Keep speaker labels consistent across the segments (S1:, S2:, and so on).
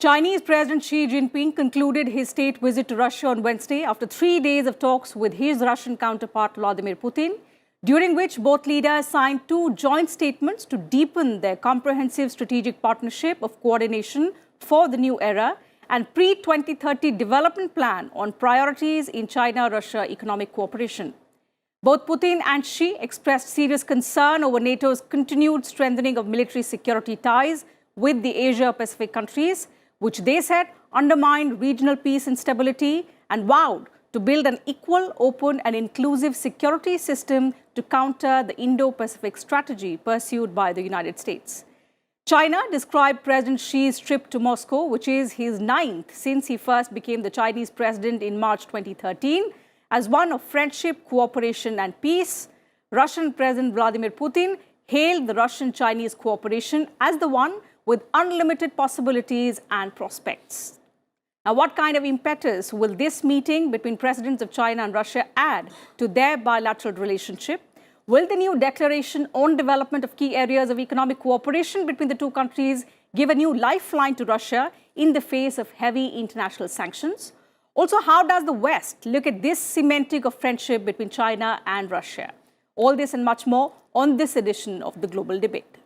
S1: Chinese President Xi Jinping concluded his state visit to Russia on Wednesday after 3 days of talks with his Russian counterpart Vladimir Putin, during which both leaders signed 2 joint statements to deepen their comprehensive strategic partnership of coordination for the new era and pre-2030 development plan on priorities in China-Russia economic cooperation. Both Putin and Xi expressed serious concern over NATO's continued strengthening of military security ties with the Asia-Pacific countries, which they said undermined regional peace and stability, and vowed to build an equal, open and inclusive security system to counter the Indo-Pacific strategy pursued by the United States. China described President Xi's trip to Moscow, which is his 9th since he first became the Chinese president in March 2013, as one of friendship, cooperation and peace. Russian President Vladimir Putin hailed the Russian-Chinese cooperation as the one with unlimited possibilities and prospects. Now, what kind of impetus will this meeting between presidents of China and Russia add to their bilateral relationship? Will the new declaration on development of key areas of economic cooperation between the two countries give a new lifeline to Russia in the face of heavy international sanctions? Also, how does the West look at this cementing of friendship between China and Russia? All this and much more on this edition of The Global Debate.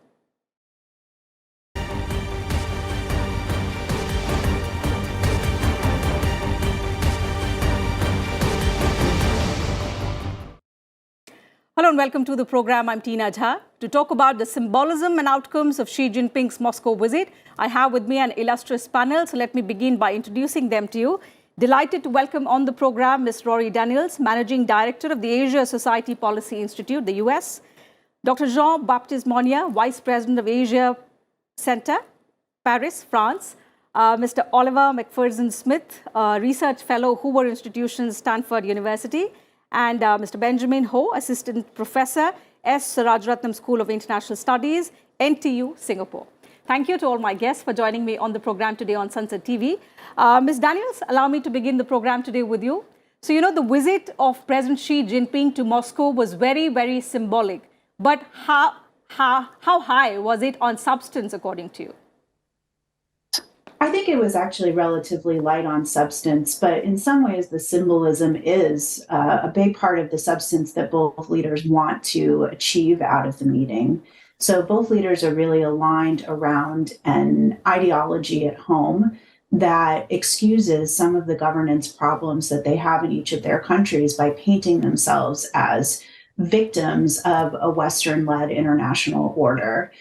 S1: Hello and welcome to the program. I'm Tina Jha. To talk about the symbolism and outcomes of Xi Jinping's Moscow visit, I have with me an illustrious panel. So let me begin by introducing them to you. Delighted to welcome on the program Ms. Rory Daniels, Managing Director of the Asia Society Policy Institute, the US. Dr. Jean-Baptiste Monnier, Vice President of Asia Center, Paris, France. Mr. Oliver McPherson-Smith, Research Fellow, Hoover Institution, Stanford University. And Mr. Benjamin Ho, Assistant Professor, S. Rajaratnam School of International Studies, NTU, Singapore. Thank you to all my guests for joining me on the program today on Sunset TV. Ms. Daniels, allow me to begin the program today with you. So, the visit of President Xi Jinping to Moscow was very, very symbolic. But how high was it on substance, according to you?
S2: I think it was actually relatively light on substance, but in some ways the symbolism is a big part of the substance that both leaders want to achieve out of the meeting. So both leaders are really aligned around an ideology at home that excuses some of the governance problems that they have in each of their countries by painting themselves as victims of a Western-led international order.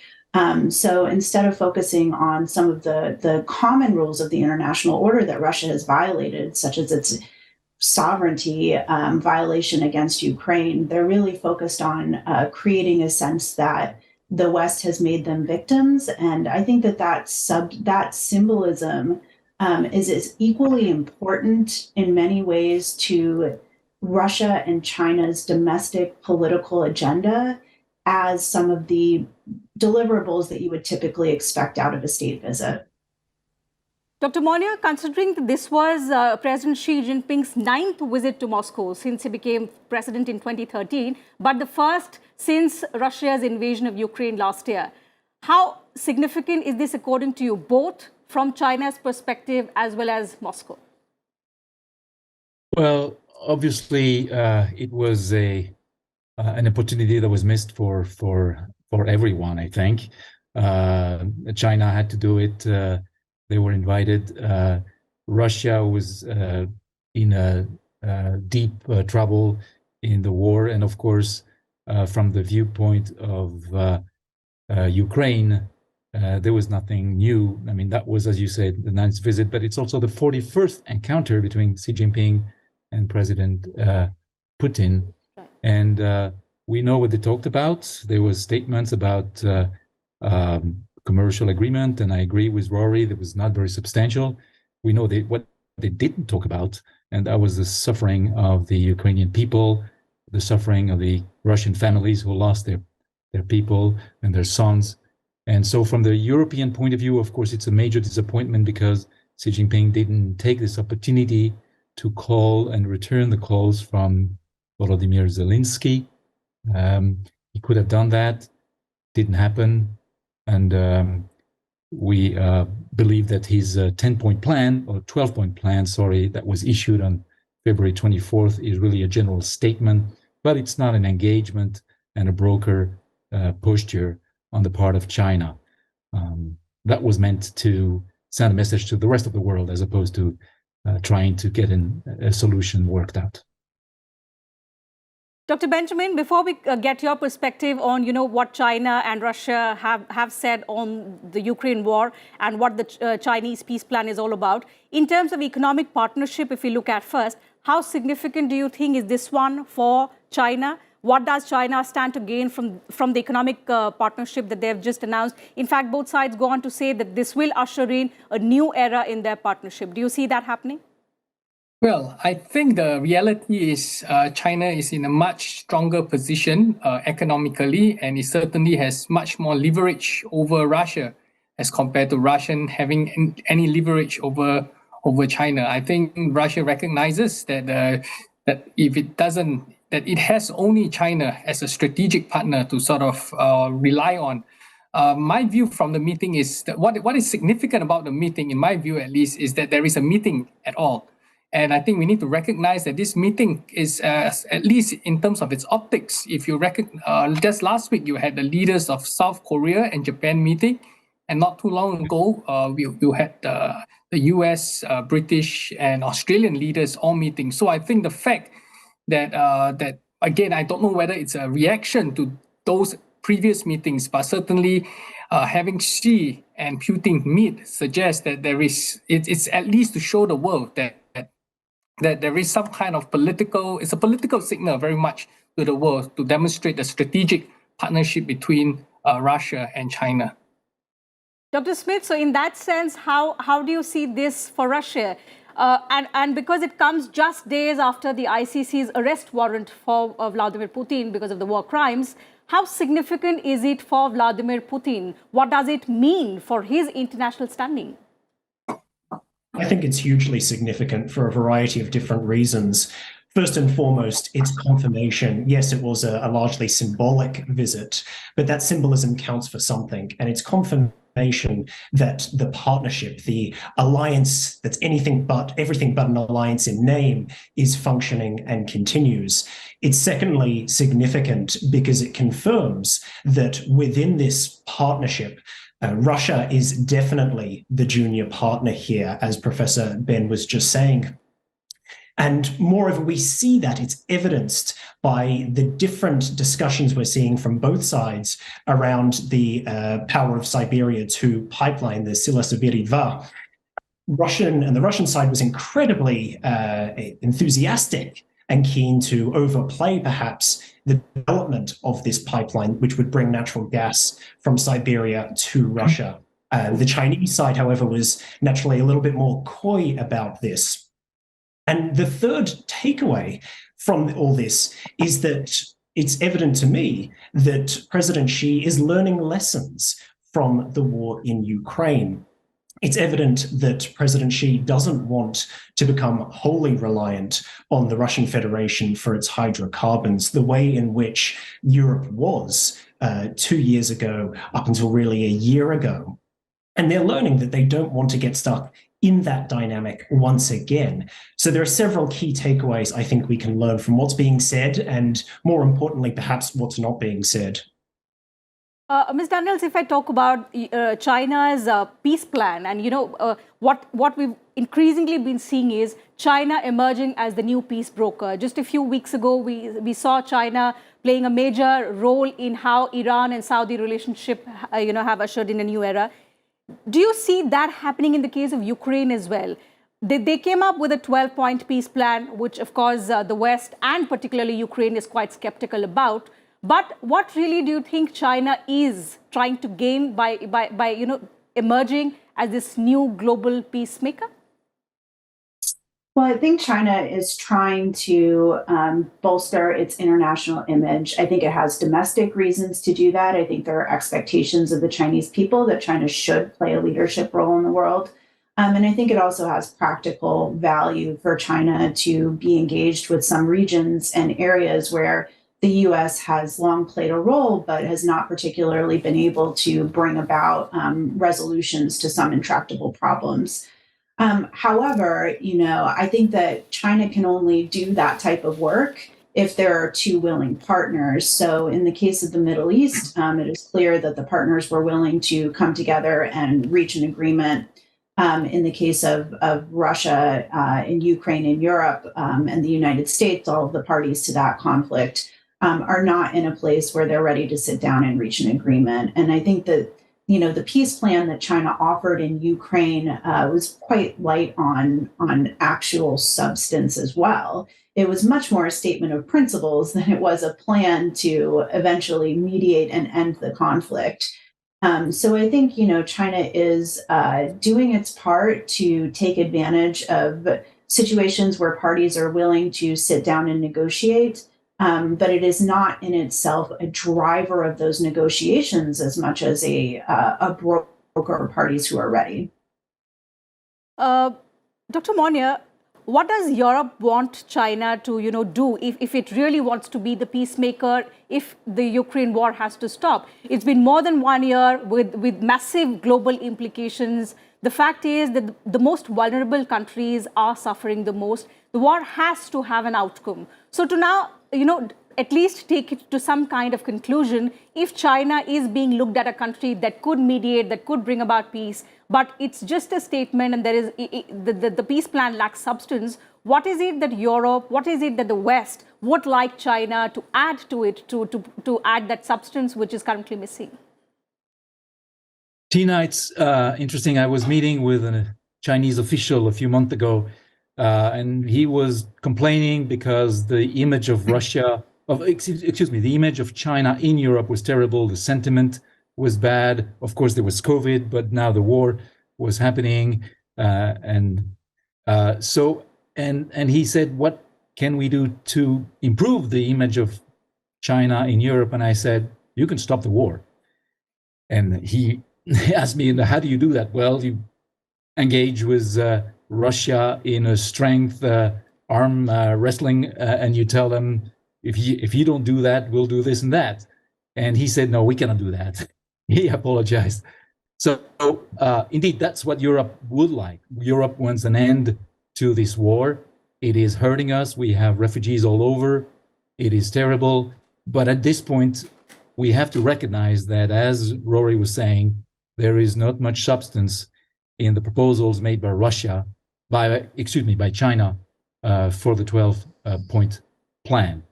S2: So instead of focusing on some of the common rules of the international order that Russia has violated, such as its sovereignty violation against Ukraine, they're really focused on creating a sense that the West has made them victims. And I think that symbolism is equally important in many ways to Russia and China's domestic political agenda as some of the deliverables that you would typically expect out of a state visit.
S1: Dr. Monnier, considering that this was President Xi Jinping's 9th visit to Moscow since he became president in 2013, but the first since Russia's invasion of Ukraine last year, how significant is this according to you, both from China's perspective as well as Moscow?
S3: Well, obviously, it was an opportunity that was missed for everyone, I think. China had to do it. They were invited. Russia was in deep trouble in the war. And of course, from the viewpoint of Ukraine, there was nothing new. I mean, that was, as you said, the 9th visit, but it's also the 41st encounter between Xi Jinping and President Putin. And we know what they talked about. There was statements about commercial agreement, and I agree with Rory, that was not very substantial. We know what they didn't talk about, and that was the suffering of the Ukrainian people, the suffering of the Russian families who lost their people and their sons. And so from the European point of view, of course, it's a major disappointment because Xi Jinping didn't take this opportunity to call and return the calls from Volodymyr Zelensky. He could have done that, didn't happen. And We believe that his 10-point plan, or 12-point plan, sorry, that was issued on February 24th is really a general statement, but it's not an engagement and a broker posture on the part of China. That was meant to send a message to the rest of the world as opposed to trying to get a solution worked out.
S1: Dr. Benjamin, before we get your perspective on, what China and Russia have said on the Ukraine war and what the Chinese peace plan is all about, in terms of economic partnership, if we look at first, how significant do you think is this one for China? What does China stand to gain from the economic partnership that they've just announced? In fact, both sides go on to say that this will usher in a new era in their partnership. Do you see that happening?
S4: Well, I think the reality is China is in a much stronger position economically, and it certainly has much more leverage over Russia as compared to Russia having any leverage over China. I think Russia recognizes that if it doesn't, that it has only China as a strategic partner to sort of rely on. My view from the meeting is that what is significant about the meeting, in my view at least, is that there is a meeting at all. And I think we need to recognize that this meeting is, at least in terms of its optics, if you just last week, you had the leaders of South Korea and Japan meeting. And not too long ago, you had the US, British, and Australian leaders all meeting. So I think the fact that again, I don't know whether it's a reaction to those previous meetings, but certainly having Xi and Putin meet suggests that it's at least to show the world that there is some kind of it's a political signal very much to the world to demonstrate the strategic partnership between Russia and China.
S1: Dr. Smith, so in that sense, how do you see this for Russia? And because it comes just days after the ICC's arrest warrant for Vladimir Putin because of the war crimes, how significant is it for Vladimir Putin? What does it mean for his international standing?
S5: I think it's hugely significant for a variety of different reasons. First and foremost, it's confirmation. Yes, it was a largely symbolic visit, but that symbolism counts for something. And it's confirmation that the partnership, the alliance that's everything but an alliance in name, is functioning and continues. It's secondly significant because it confirms that within this partnership, Russia is definitely the junior partner here, as Professor Ben was just saying. And moreover, we see that it's evidenced by the different discussions we're seeing from both sides around the power of Siberia 2 pipeline, the Sila-Sibiri-2. The Russian side was incredibly enthusiastic and keen to overplay perhaps the development of this pipeline, which would bring natural gas from Siberia to Russia. The Chinese side, however, was naturally a little bit more coy about this. And the third takeaway from all this is that it's evident to me that President Xi is learning lessons from the war in Ukraine. It's evident that President Xi doesn't want to become wholly reliant on the Russian Federation for its hydrocarbons, the way in which Europe was 2 years ago, up until really a year ago. And they're learning that they don't want to get stuck in that dynamic once again. So there are several key takeaways I think we can learn from what's being said, and more importantly, perhaps what's not being said.
S1: Ms. Daniels, if I talk about China's peace plan, and what we've increasingly been seeing is China emerging as the new peace broker. Just a few weeks ago, we saw China playing a major role in how Iran and Saudi relationship, have ushered in a new era. Do you see that happening in the case of Ukraine as well? They came up with a 12-point peace plan, which of course the West and particularly Ukraine is quite skeptical about. But what really do you think China is trying to gain by emerging as this new global peacemaker?
S2: Well, I think China is trying to bolster its international image. I think it has domestic reasons to do that. I think there are expectations of the Chinese people that China should play a leadership role in the world. And I think it also has practical value for China to be engaged with some regions and areas where the US has long played a role, but has not particularly been able to bring about resolutions to some intractable problems. However, I think that China can only do that type of work if there are two willing partners. So in the case of the Middle East, it is clear that the partners were willing to come together and reach an agreement. In the case of Russia, in Ukraine, and Europe, and the United States, all of the parties to that conflict are not in a place where they're ready to sit down and reach an agreement. And I think that the peace plan that China offered in Ukraine was quite light on actual substance as well. It was much more a statement of principles than it was a plan to eventually mediate and end the conflict. So I think, China is doing its part to take advantage of situations where parties are willing to sit down and negotiate. But it is not in itself a driver of those negotiations as much as a broker of parties who are ready.
S1: Dr. Monia, what does Europe want China to, do if it really wants to be the peacemaker, if the Ukraine war has to stop? It's been more than 1 year with massive global implications. The fact is that the most vulnerable countries are suffering the most. The war has to have an outcome. So to now, at least take it to some kind of conclusion, if China is being looked at a country that could mediate, that could bring about peace, but it's just a statement and there is the peace plan lacks substance, what is it that Europe, what is it that the West would like China to add to it, to add that substance which is currently missing?
S3: Tina, it's interesting. I was meeting with a Chinese official a few months ago, and he was complaining because the image of Russia, the image of China in Europe was terrible. The sentiment was bad. Of course, there was COVID, but now the war was happening, and he said, "What can we do to improve the image of China in Europe?" And I said, "You can stop the war." And he asked me, "How do you do that?" Well, you engage with Russia in a strength arm wrestling, and you tell them, if you don't do that, we'll do this and that. And he said, "No, we cannot do that." He apologized. So indeed, that's what Europe would like. Europe wants an end to this war. It is hurting us. We have refugees all over. It is terrible. But at this point, we have to recognize that, as Rory was saying, there is not much substance in the proposals made by by China for the 12-point plan.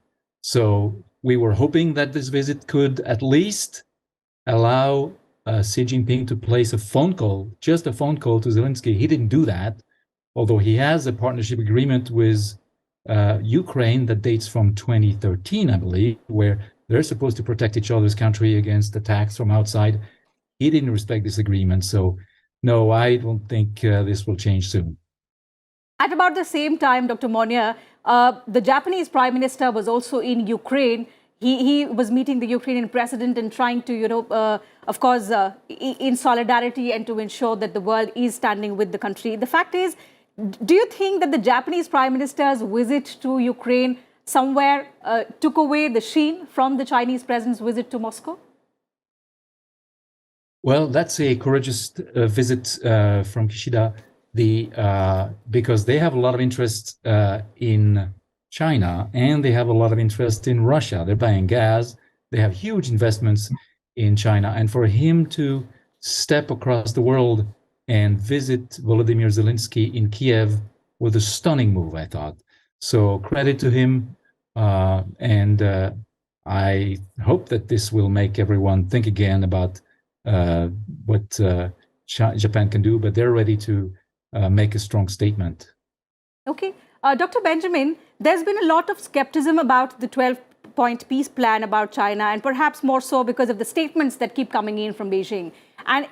S3: So we were hoping that this visit could at least allow Xi Jinping to place a phone call, just a phone call to Zelensky. He didn't do that, although he has a partnership agreement with Ukraine that dates from 2013, I believe, where they're supposed to protect each other's country against attacks from outside. He didn't respect this agreement. So no, I don't think this will change soon.
S1: At about the same time, Dr. Monia, the Japanese Prime Minister was also in Ukraine. He was meeting the Ukrainian president and trying to, of course, in solidarity and to ensure that the world is standing with the country. The fact is, do you think that the Japanese Prime Minister's visit to Ukraine somewhere took away the sheen from the Chinese president's visit to Moscow?
S3: Well, that's a courageous visit from Kishida, because they have a lot of interest in China, and they have a lot of interest in Russia. They're buying gas. They have huge investments in China. And for him to step across the world and visit Volodymyr Zelensky in Kiev was a stunning move, I thought. So credit to him. And I hope that this will make everyone think again about what Japan can do, but they're ready to make a strong statement.
S1: Okay. Dr. Benjamin, there's been a lot of skepticism about the 12-point peace plan about China, and perhaps more so because of the statements that keep coming in from Beijing. And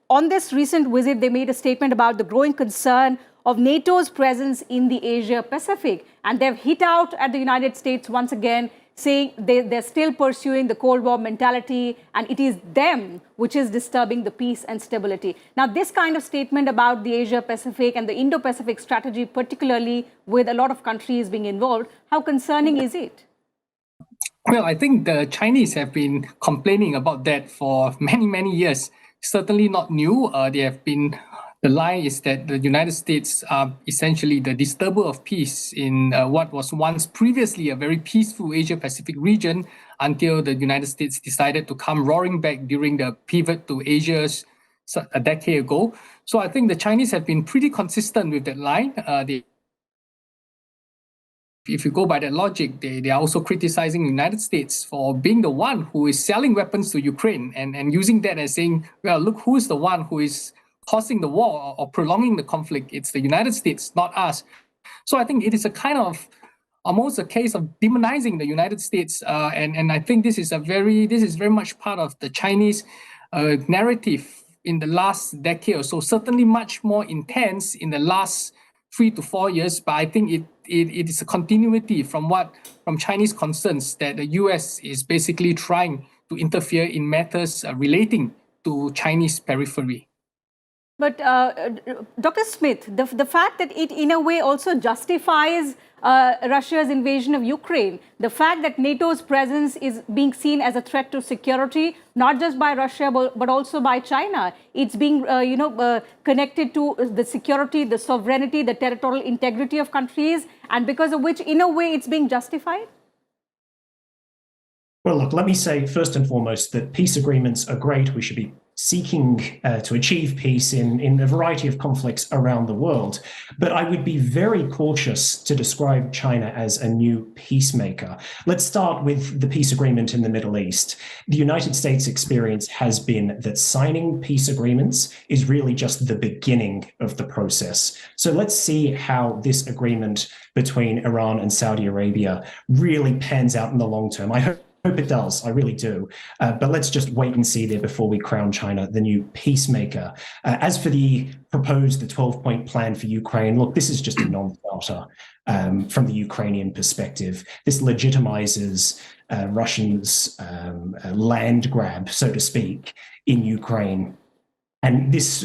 S1: on this recent visit, they made a statement about the growing concern of NATO's presence in the Asia-Pacific. And they've hit out at the United States once again, saying they're still pursuing the Cold War mentality, and it is them which is disturbing the peace and stability. Now, this kind of statement about the Asia-Pacific and the Indo-Pacific strategy, particularly with a lot of countries being involved, how concerning is it?
S4: Well, I think the Chinese have been complaining about that for many, many years. Certainly not new. The lie is that the United States are essentially the disturber of peace in what was once previously a very peaceful Asia-Pacific region until the United States decided to come roaring back during the pivot to Asia a decade ago. So I think the Chinese have been pretty consistent with that line. If you go by that logic, they are also criticizing the United States for being the one who is selling weapons to Ukraine and using that as saying, well, look, who is the one who is causing the war or prolonging the conflict? It's the United States, not us. So I think it is a kind of almost a case of demonizing the United States. And I think this is very much part of the Chinese narrative in the last decade or so, certainly much more intense in the last 3 to 4 years, but I think it is a continuity from Chinese concerns that the US is basically trying to interfere in matters relating to Chinese periphery.
S1: But Dr. Smith, the fact that it in a way also justifies Russia's invasion of Ukraine, the fact that NATO's presence is being seen as a threat to security, not just by Russia, but also by China. It's being, connected to the security, the sovereignty, the territorial integrity of countries, and because of which, in a way, it's being justified?
S5: Well, look, let me say first and foremost that peace agreements are great. We should be seeking to achieve peace in a variety of conflicts around the world. But I would be very cautious to describe China as a new peacemaker. Let's start with the peace agreement in the Middle East. The United States experience has been that signing peace agreements is really just the beginning of the process. So let's see how this agreement between Iran and Saudi Arabia really pans out in the long term. I hope it does. I really do. But let's just wait and see there before we crown China the new peacemaker. As for the 12-point plan for Ukraine, look, this is just a non-starter from the Ukrainian perspective. This legitimizes Russians' land grab, so to speak, in Ukraine. And this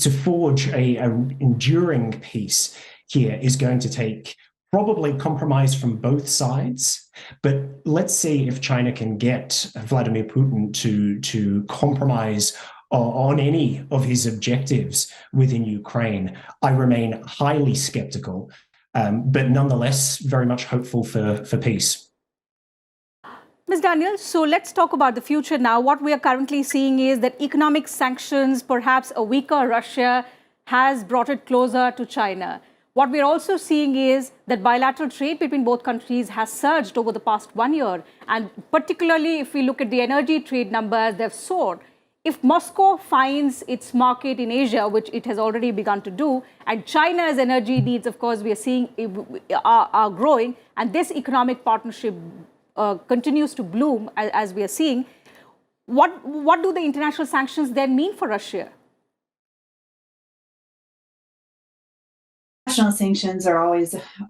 S5: to forge an enduring peace here is going to take probably compromise from both sides, but let's see if China can get Vladimir Putin to compromise on any of his objectives within Ukraine. I remain highly skeptical, but nonetheless very much hopeful for peace.
S1: Ms. Daniel, so let's talk about the future now. What we are currently seeing is that economic sanctions, perhaps a weaker Russia, has brought it closer to China. What we're also seeing is that bilateral trade between both countries has surged over the past 1 year. And particularly if we look at the energy trade numbers, they've soared. If Moscow finds its market in Asia, which it has already begun to do, and China's energy needs, of course, we are seeing are growing, and this economic partnership continues to bloom as we are seeing, what do the international sanctions then mean for Russia?
S2: International sanctions are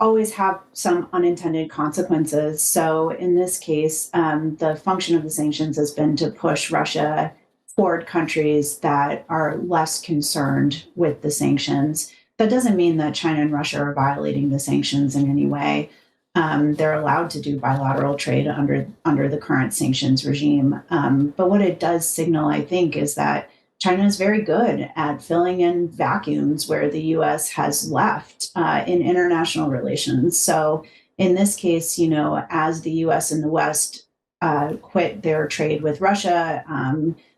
S2: always have some unintended consequences. So in this case, the function of the sanctions has been to push Russia toward countries that are less concerned with the sanctions. That doesn't mean that China and Russia are violating the sanctions in any way. They're allowed to do bilateral trade under the current sanctions regime. But what it does signal, I think, is that China is very good at filling in vacuums where the U.S. has left in international relations. So in this case, as the U.S. and the West quit their trade with Russia,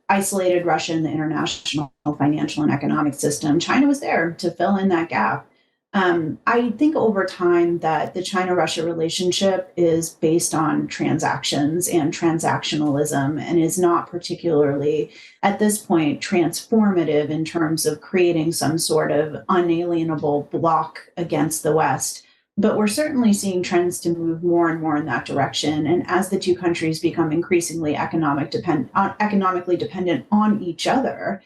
S2: isolated Russia in the international financial and economic system, China was there to fill in that gap. I think over time that the China-Russia relationship is based on transactions and transactionalism and is not particularly, at this point, transformative in terms of creating some sort of unalienable block against the West. But we're certainly seeing trends to move more and more in that direction. And as the two countries become increasingly economically dependent on each other,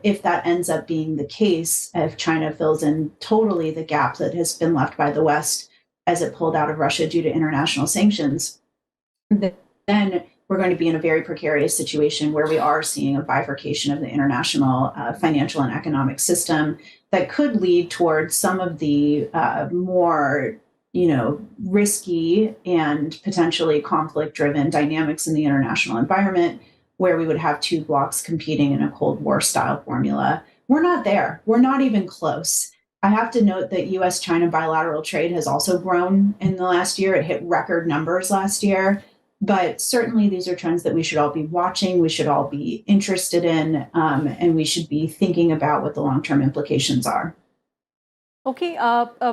S2: if that ends up being the case, if China fills in totally the gap that has been left by the West as it pulled out of Russia due to international sanctions, then we're going to be in a very precarious situation where we are seeing a bifurcation of the international financial and economic system that could lead towards some of the more risky and potentially conflict-driven dynamics in the international environment where we would have two blocs competing in a Cold War-style formula. We're not there. We're not even close. I have to note that U.S.-China bilateral trade has also grown in the last year. It hit record numbers last year. But certainly these are trends that we should all be watching, we should all be interested in, and we should be thinking about what the long-term implications are.
S1: Okay,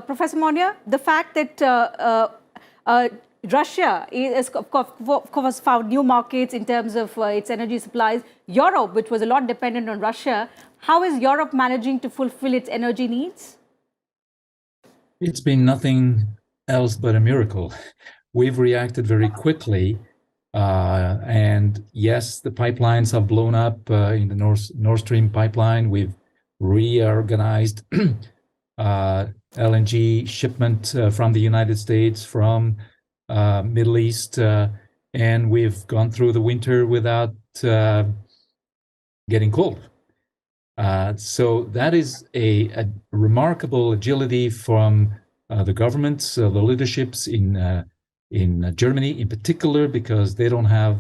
S1: Professor Monia, the fact that Russia is, of course, found new markets in terms of its energy supplies. Europe, which was a lot dependent on Russia, how is Europe managing to fulfill its energy needs?
S3: It's been nothing else but a miracle. We've reacted very quickly, and yes, the pipelines have blown up in the Nord Stream pipeline. We've reorganized LNG shipment from the United States, from Middle East, and we've gone through the winter without getting cold. So that is a remarkable agility from the governments, the leaderships in Germany in particular, because they don't have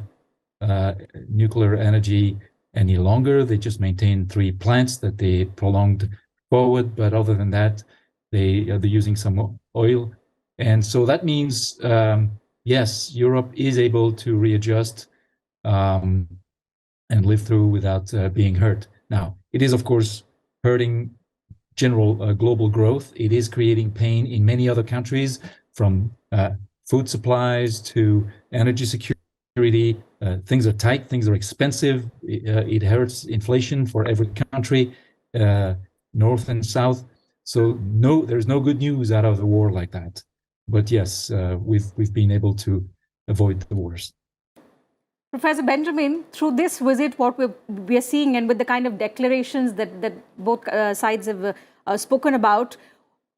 S3: nuclear energy any longer. They just maintain 3 plants that they prolonged forward, but other than that, they're using some oil. And so that means, yes, Europe is able to readjust and live through without being hurt. Now, it is, of course, hurting general global growth. It is creating pain in many other countries, from food supplies to energy security. Things are tight, things are expensive. It hurts inflation for every country, north and south. So no, there's no good news out of the war like that. But yes, we've been able to avoid the worst.
S1: Professor Benjamin, through this visit, what we're seeing, and with the kind of declarations that both sides have spoken about,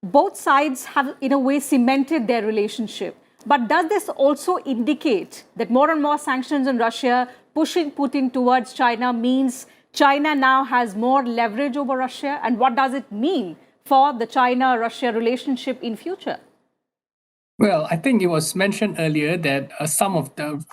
S1: both sides have, in a way, cemented their relationship. But does this also indicate that more and more sanctions on Russia, pushing Putin towards China, means China now has more leverage over Russia? And what does it mean for the China-Russia relationship in future?
S4: Well, I think it was mentioned earlier that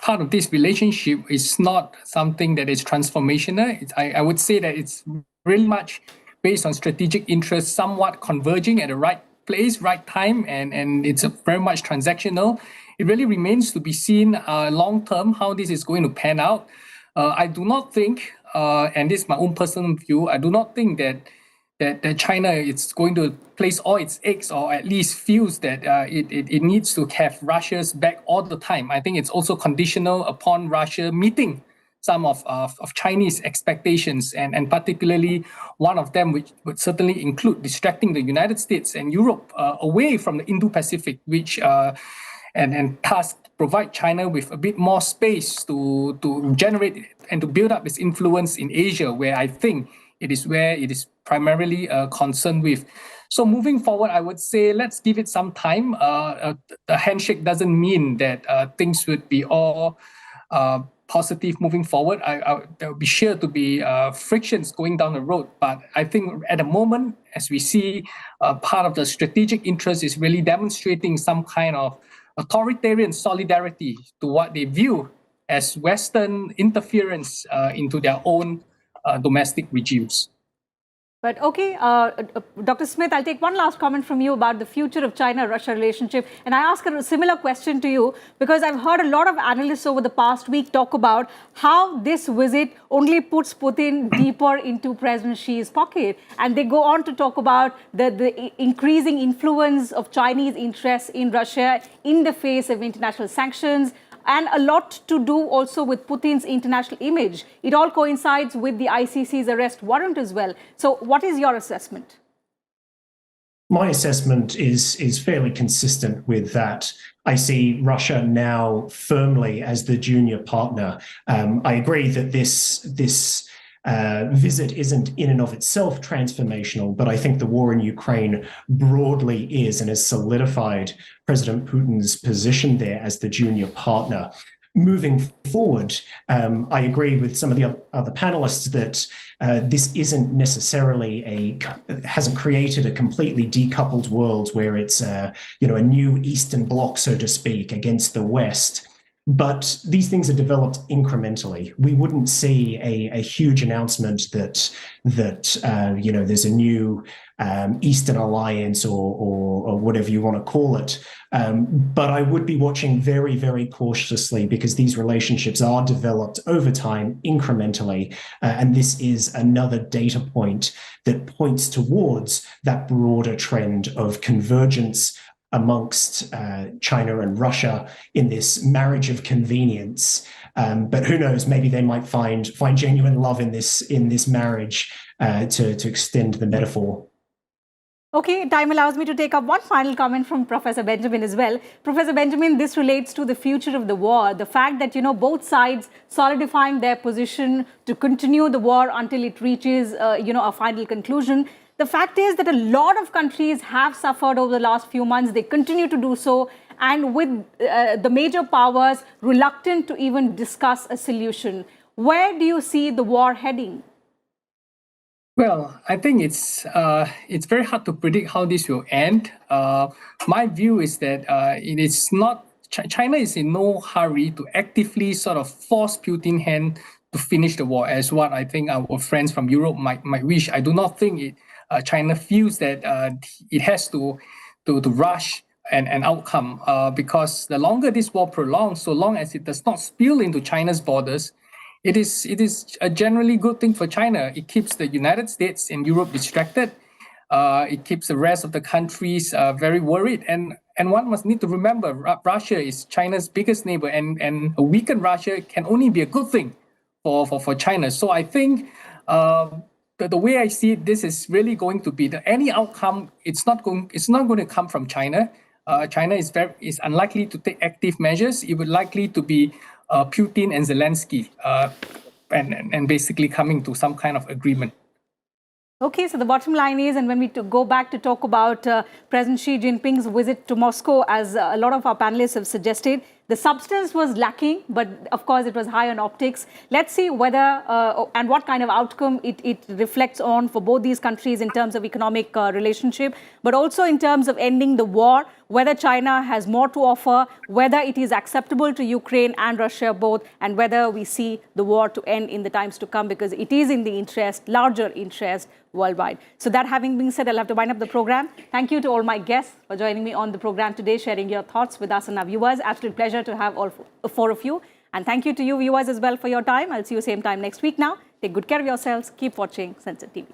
S4: part of this relationship is not something that is transformational. I would say that it's really much based on strategic interests, somewhat converging at the right place, right time, and it's very much transactional. It really remains to be seen long term how this is going to pan out. I do not think, and this is my own personal view, I do not think that China is going to place all its eggs, or at least feels that it needs to have Russia's back all the time. I think it's also conditional upon Russia meeting some of Chinese expectations, and particularly one of them, which would certainly include distracting the United States and Europe away from the Indo-Pacific, which and thus provide China with a bit more space to generate and to build up its influence in Asia, where I think it is primarily concerned with. So moving forward, I would say let's give it some time. The handshake doesn't mean that things would be all positive moving forward. There will be sure to be frictions going down the road. But I think at the moment, as we see, part of the strategic interest is really demonstrating some kind of authoritarian solidarity to what they view as Western interference into their own domestic regimes.
S1: But okay, Dr. Smith, I'll take one last comment from you about the future of China-Russia relationship. And I ask a similar question to you, because I've heard a lot of analysts over the past week talk about how this visit only puts Putin deeper into President Xi's pocket. And they go on to talk about the increasing influence of Chinese interests in Russia in the face of international sanctions, and a lot to do also with Putin's international image. It all coincides with the ICC's arrest warrant as well. So what is your assessment?
S5: My assessment is fairly consistent with that. I see Russia now firmly as the junior partner. I agree that this visit isn't in and of itself transformational, but I think the war in Ukraine broadly is and has solidified President Putin's position there as the junior partner. moving forward, I agree with some of the other panelists that this isn't necessarily hasn't created a completely decoupled world where it's a new Eastern Bloc, so to speak, against the West. But these things are developed incrementally. We wouldn't see a huge announcement that there's a new Eastern Alliance or whatever you want to call it. But I would be watching very, very cautiously because these relationships are developed over time incrementally. And this is another data point that points towards that broader trend of convergence amongst China and Russia in this marriage of convenience. But who knows, maybe they might find genuine love in this marriage to extend the metaphor.
S1: Okay, time allows me to take up one final comment from Professor Benjamin as well. Professor Benjamin, this relates to the future of the war. The fact that, both sides solidifying their position to continue the war until it reaches, a final conclusion. The fact is that a lot of countries have suffered over the last few months. They continue to do so. And with the major powers reluctant to even discuss a solution. Where do you see the war heading?
S4: Well, I think it's very hard to predict how this will end. My view is that it is not China is in no hurry to actively sort of force Putin's hand to finish the war, as what I think our friends from Europe might wish. I do not think China feels that it has to rush an outcome because the longer this war prolongs, so long as it does not spill into China's borders, it is a generally good thing for China. It keeps the United States and Europe distracted. It keeps the rest of the countries very worried. And one must need to remember, Russia is China's biggest neighbor, and a weakened Russia can only be a good thing for China. So I think the way I see it, this is really going to be any outcome. It's not going to come from China. China is unlikely to take active measures. It would likely to be Putin and Zelensky and basically coming to some kind of agreement.
S1: Okay, so the bottom line is, and when we go back to talk about President Xi Jinping's visit to Moscow, as a lot of our panelists have suggested, the substance was lacking, but of course it was high on optics. Let's see whether and what kind of outcome it reflects on for both these countries in terms of economic relationship, but also in terms of ending the war, whether China has more to offer, whether it is acceptable to Ukraine and Russia both, and whether we see the war to end in the times to come, because it is in the larger interest worldwide. So that having been said, I'll have to wind up the program. Thank you to all my guests for joining me on the program today, sharing your thoughts with us and our viewers. Absolute pleasure to have all four of you. And thank you to you viewers as well for your time. I'll see you same time next week now. Take good care of yourselves. Keep watching Sunset TV.